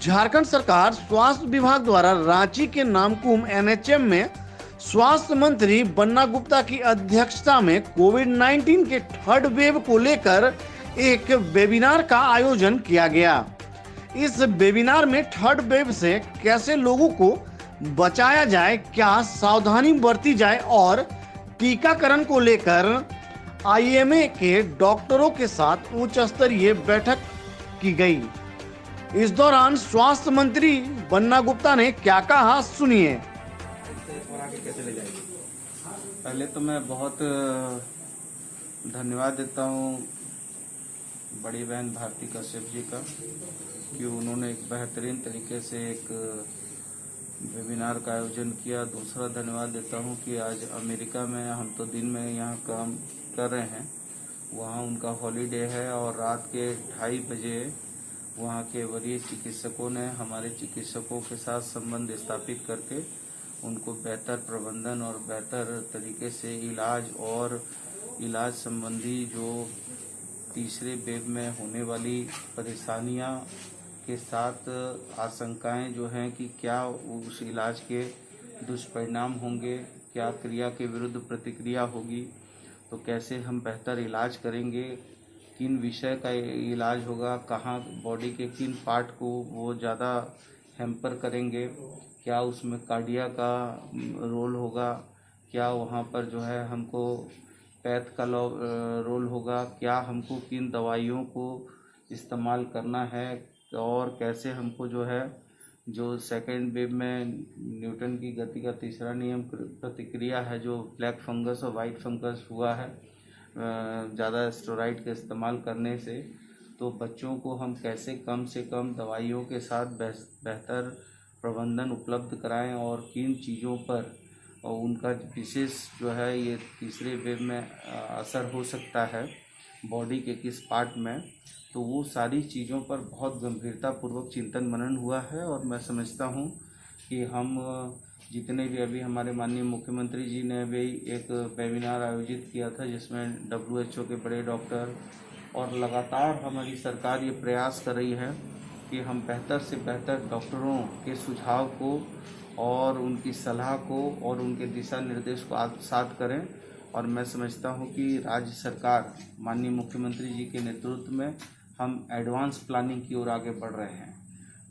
झारखंड सरकार स्वास्थ्य विभाग द्वारा रांची के नामकुम एनएचएम में स्वास्थ्य मंत्री बन्ना गुप्ता की अध्यक्षता में कोविड-19 के थर्ड वेव को लेकर एक वेबिनार का आयोजन किया गया। इस वेबिनार में थर्ड वेव से कैसे लोगों को बचाया जाए, क्या सावधानी बरती जाए और टीकाकरण को लेकर आईएमए के डॉक्टरों के साथ उच्च स्तरीय बैठक की गई। इस दौरान स्वास्थ्य मंत्री बन्ना गुप्ता ने क्या कहा, सुनिए। पहले तो मैं बहुत धन्यवाद देता हूँ बड़ी बहन भारती कश्यप जी का कि उन्होंने एक बेहतरीन तरीके से एक वेबिनार का आयोजन किया। दूसरा धन्यवाद देता हूँ कि आज अमेरिका में हम तो दिन में यहाँ काम कर रहे हैं, वहाँ उनका हॉलीडे है और रात के 2:30 बजे वहाँ के वरीय चिकित्सकों ने हमारे चिकित्सकों के साथ संबंध स्थापित करके उनको बेहतर प्रबंधन और बेहतर तरीके से इलाज संबंधी जो तीसरे वेव में होने वाली परेशानियां के साथ आशंकाएं जो हैं कि क्या उस इलाज के दुष्परिणाम होंगे, क्या क्रिया के विरुद्ध प्रतिक्रिया होगी, तो कैसे हम बेहतर इलाज करेंगे, किन विषय का इलाज होगा, कहाँ बॉडी के किन पार्ट को वो ज़्यादा हैम्पर करेंगे, क्या उसमें कार्डिया का रोल होगा, क्या वहाँ पर जो है हमको पैथ का रोल होगा, क्या हमको किन दवाइयों को इस्तेमाल करना है और कैसे हमको जो है जो सेकेंड वेव में न्यूटन की गति का तीसरा नियम प्रतिक्रिया है, जो ब्लैक फंगस और वाइट फंगस हुआ है ज़्यादा स्टेरॉइड के इस्तेमाल करने से, तो बच्चों को हम कैसे कम से कम दवाइयों के साथ बेहतर प्रबंधन उपलब्ध कराएं और किन चीज़ों पर उनका विशेष जो है ये तीसरे वेव में असर हो सकता है बॉडी के किस पार्ट में, तो वो सारी चीज़ों पर बहुत गंभीरतापूर्वक चिंतन मनन हुआ है। और मैं समझता हूँ कि हम जितने भी अभी हमारे माननीय मुख्यमंत्री जी ने भी एक वेबिनार आयोजित किया था जिसमें WHO के बड़े डॉक्टर, और लगातार हमारी सरकार ये प्रयास कर रही है कि हम बेहतर से बेहतर डॉक्टरों के सुझाव को और उनकी सलाह को और उनके दिशा निर्देश को आत्मसात करें। और मैं समझता हूँ कि राज्य सरकार माननीय मुख्यमंत्री जी के नेतृत्व में हम एडवांस प्लानिंग की ओर आगे बढ़ रहे हैं।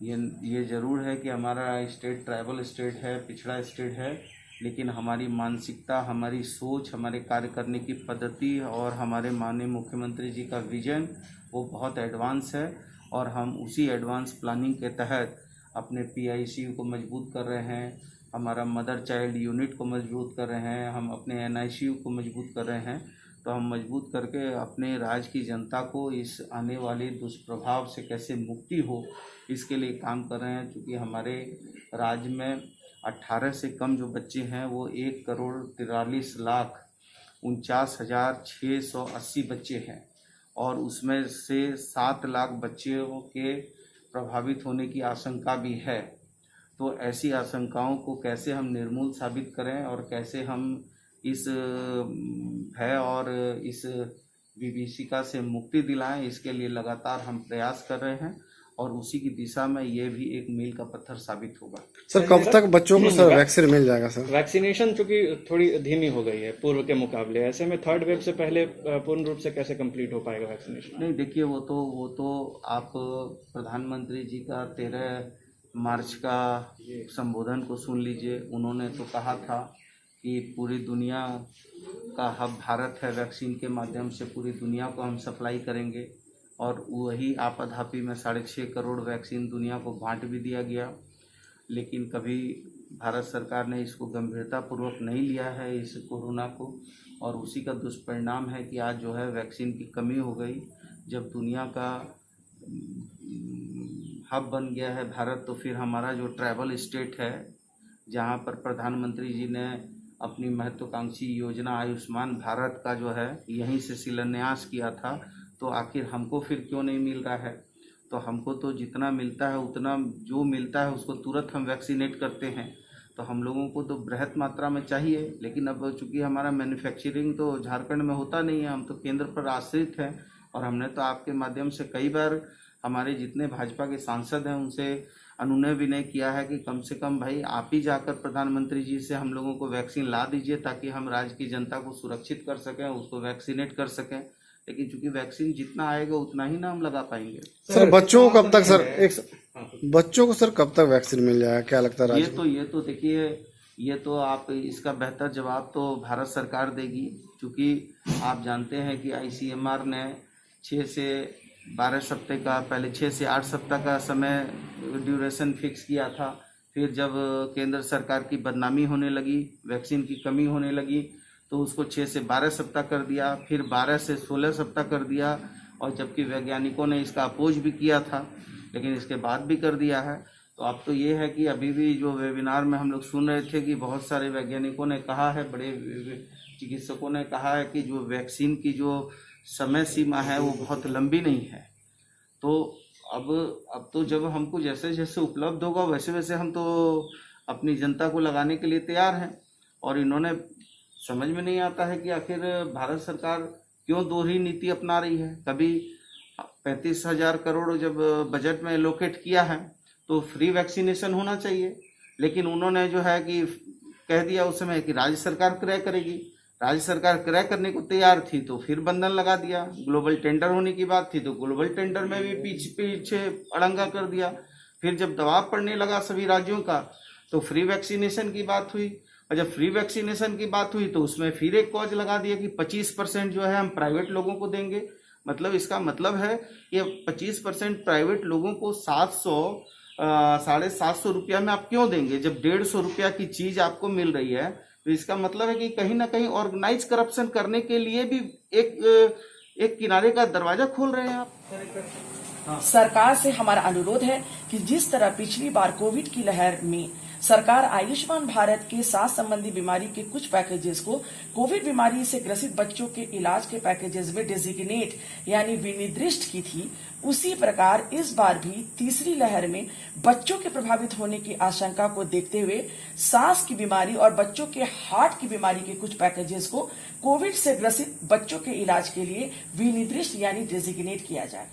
ये ज़रूर है कि हमारा स्टेट ट्राइबल स्टेट है, पिछड़ा स्टेट है, लेकिन हमारी मानसिकता, हमारी सोच, हमारे कार्य करने की पद्धति और हमारे माननीय मुख्यमंत्री जी का विजन वो बहुत एडवांस है। और हम उसी एडवांस प्लानिंग के तहत अपने PICU को मजबूत कर रहे हैं, हमारा मदर चाइल्ड यूनिट को मजबूत कर रहे हैं, हम अपने NICU को मजबूत कर रहे हैं। तो हम मजबूत करके अपने राज्य की जनता को इस आने वाले दुष्प्रभाव से कैसे मुक्ति हो, इसके लिए काम कर रहे हैं। क्योंकि हमारे राज्य में 18 से कम जो बच्चे हैं वो 1,43,49,680 बच्चे हैं और उसमें से 7 लाख बच्चों के प्रभावित होने की आशंका भी है। तो ऐसी आशंकाओं को कैसे हम निर्मूल साबित करें और कैसे हम इस भय और इस विभीषिका से मुक्ति दिलाएं, इसके लिए लगातार हम प्रयास कर रहे हैं और उसी की दिशा में ये भी एक मील का पत्थर साबित होगा। सर, कब तक बच्चों को सर वैक्सीन मिल जाएगा? सर, वैक्सीनेशन चूंकि थोड़ी धीमी हो गई है पूर्व के मुकाबले, ऐसे में थर्ड वेव से पहले पूर्ण रूप से कैसे कंप्लीट हो पाएगा वैक्सीनेशन? नहीं, देखिए वो तो आप प्रधानमंत्री जी का 13 मार्च का संबोधन को सुन लीजिए। उन्होंने तो कहा था कि पूरी दुनिया का हब भारत है, वैक्सीन के माध्यम से पूरी दुनिया को हम सप्लाई करेंगे। और वही आपाधापी में 6.5 करोड़ वैक्सीन दुनिया को बांट भी दिया गया, लेकिन कभी भारत सरकार ने इसको गंभीरतापूर्वक नहीं लिया है इस कोरोना को, और उसी का दुष्परिणाम है कि आज जो है वैक्सीन की कमी हो गई। जब दुनिया का हब बन गया है भारत, तो फिर हमारा जो ट्राइबल स्टेट है जहाँ पर प्रधानमंत्री जी ने अपनी महत्वाकांक्षी योजना आयुष्मान भारत का जो है यहीं से शिलान्यास किया था, तो आखिर हमको फिर क्यों नहीं मिल रहा है? तो हमको तो जितना मिलता है उतना जो मिलता है उसको तुरंत हम वैक्सीनेट करते हैं। तो हम लोगों को तो बृहत मात्रा में चाहिए, लेकिन अब चूँकि हमारा मैन्युफैक्चरिंग तो झारखंड में होता नहीं है, हम तो केंद्र पर आश्रित हैं। और हमने तो आपके माध्यम से कई बार हमारे जितने भाजपा के सांसद हैं उनसे अनुनय विनय किया है कि कम से कम भाई आप ही जाकर प्रधानमंत्री जी से हम लोगों को वैक्सीन ला दीजिए ताकि हम राज्य की जनता को सुरक्षित कर सकें, उसको वैक्सीनेट कर सकें। लेकिन चूंकि वैक्सीन जितना आएगा उतना ही ना हम लगा पाएंगे। सर बच्चों को कब तक सर बच्चों को सर कब तक वैक्सीन मिल जाएगा, क्या लगता है? ये तो देखिए, ये तो आप इसका बेहतर जवाब तो भारत सरकार देगी, क्योंकि आप जानते हैं कि ICMR ने 6 से 12 सप्ताह का, पहले 6 से 8 सप्ताह का समय ड्यूरेशन फिक्स किया था। फिर जब केंद्र सरकार की बदनामी होने लगी, वैक्सीन की कमी होने लगी, तो उसको 6 से 12 सप्ताह कर दिया, फिर 12 से 16 सप्ताह कर दिया, और जबकि वैज्ञानिकों ने इसका अपोज भी किया था, लेकिन इसके बाद भी कर दिया है। तो अब तो ये है कि अभी भी जो वेबिनार में हम लोग सुन रहे थे कि बहुत सारे वैज्ञानिकों ने कहा है, बड़े चिकित्सकों ने कहा है कि जो वैक्सीन की जो समय सीमा है वो बहुत लंबी नहीं है। तो अब तो जब हमको जैसे जैसे उपलब्ध होगा वैसे वैसे हम तो अपनी जनता को लगाने के लिए तैयार हैं। और इन्होंने समझ में नहीं आता है कि आखिर भारत सरकार क्यों दोहरी नीति अपना रही है। कभी 35,000 करोड़ जब बजट में एलोकेट किया है तो फ्री वैक्सीनेशन होना चाहिए, लेकिन उन्होंने जो है कि कह दिया उस समय कि राज्य सरकार क्रय करेगी। राज्य सरकार क्रय करने को तैयार थी तो फिर बंधन लगा दिया। ग्लोबल टेंडर होने की बात थी तो ग्लोबल टेंडर में भी पीछे अड़ंगा कर दिया। फिर जब दबाव पड़ने लगा सभी राज्यों का तो फ्री वैक्सीनेशन की बात हुई, और जब फ्री वैक्सीनेशन की बात हुई तो उसमें फिर एक क्लॉज लगा दिया कि 25% जो है हम प्राइवेट लोगों को देंगे। मतलब इसका मतलब है कि 25% प्राइवेट लोगों को 750 रुपया में आप क्यों देंगे, जब 150 रुपया की चीज आपको मिल रही है। तो इसका मतलब है कि कहीं ना कहीं ऑर्गेनाइज करप्शन करने के लिए भी एक किनारे का दरवाजा खोल रहे हैं आप। सरकार से हमारा अनुरोध है कि जिस तरह पिछली बार कोविड की लहर में सरकार आयुष्मान भारत के स्वास्थ्य संबंधी बीमारी के कुछ पैकेजेस को कोविड बीमारी से ग्रसित बच्चों के इलाज के पैकेजेस में डेजिग्नेट यानी विनिर्दिष्ट की थी, उसी प्रकार इस बार भी तीसरी लहर में बच्चों के प्रभावित होने की आशंका को देखते हुए सांस की बीमारी और बच्चों के हार्ट की बीमारी के कुछ पैकेजेस को कोविड से ग्रसित बच्चों के इलाज के लिए विनिर्दिष्ट यानी डेजिग्नेट किया जाए।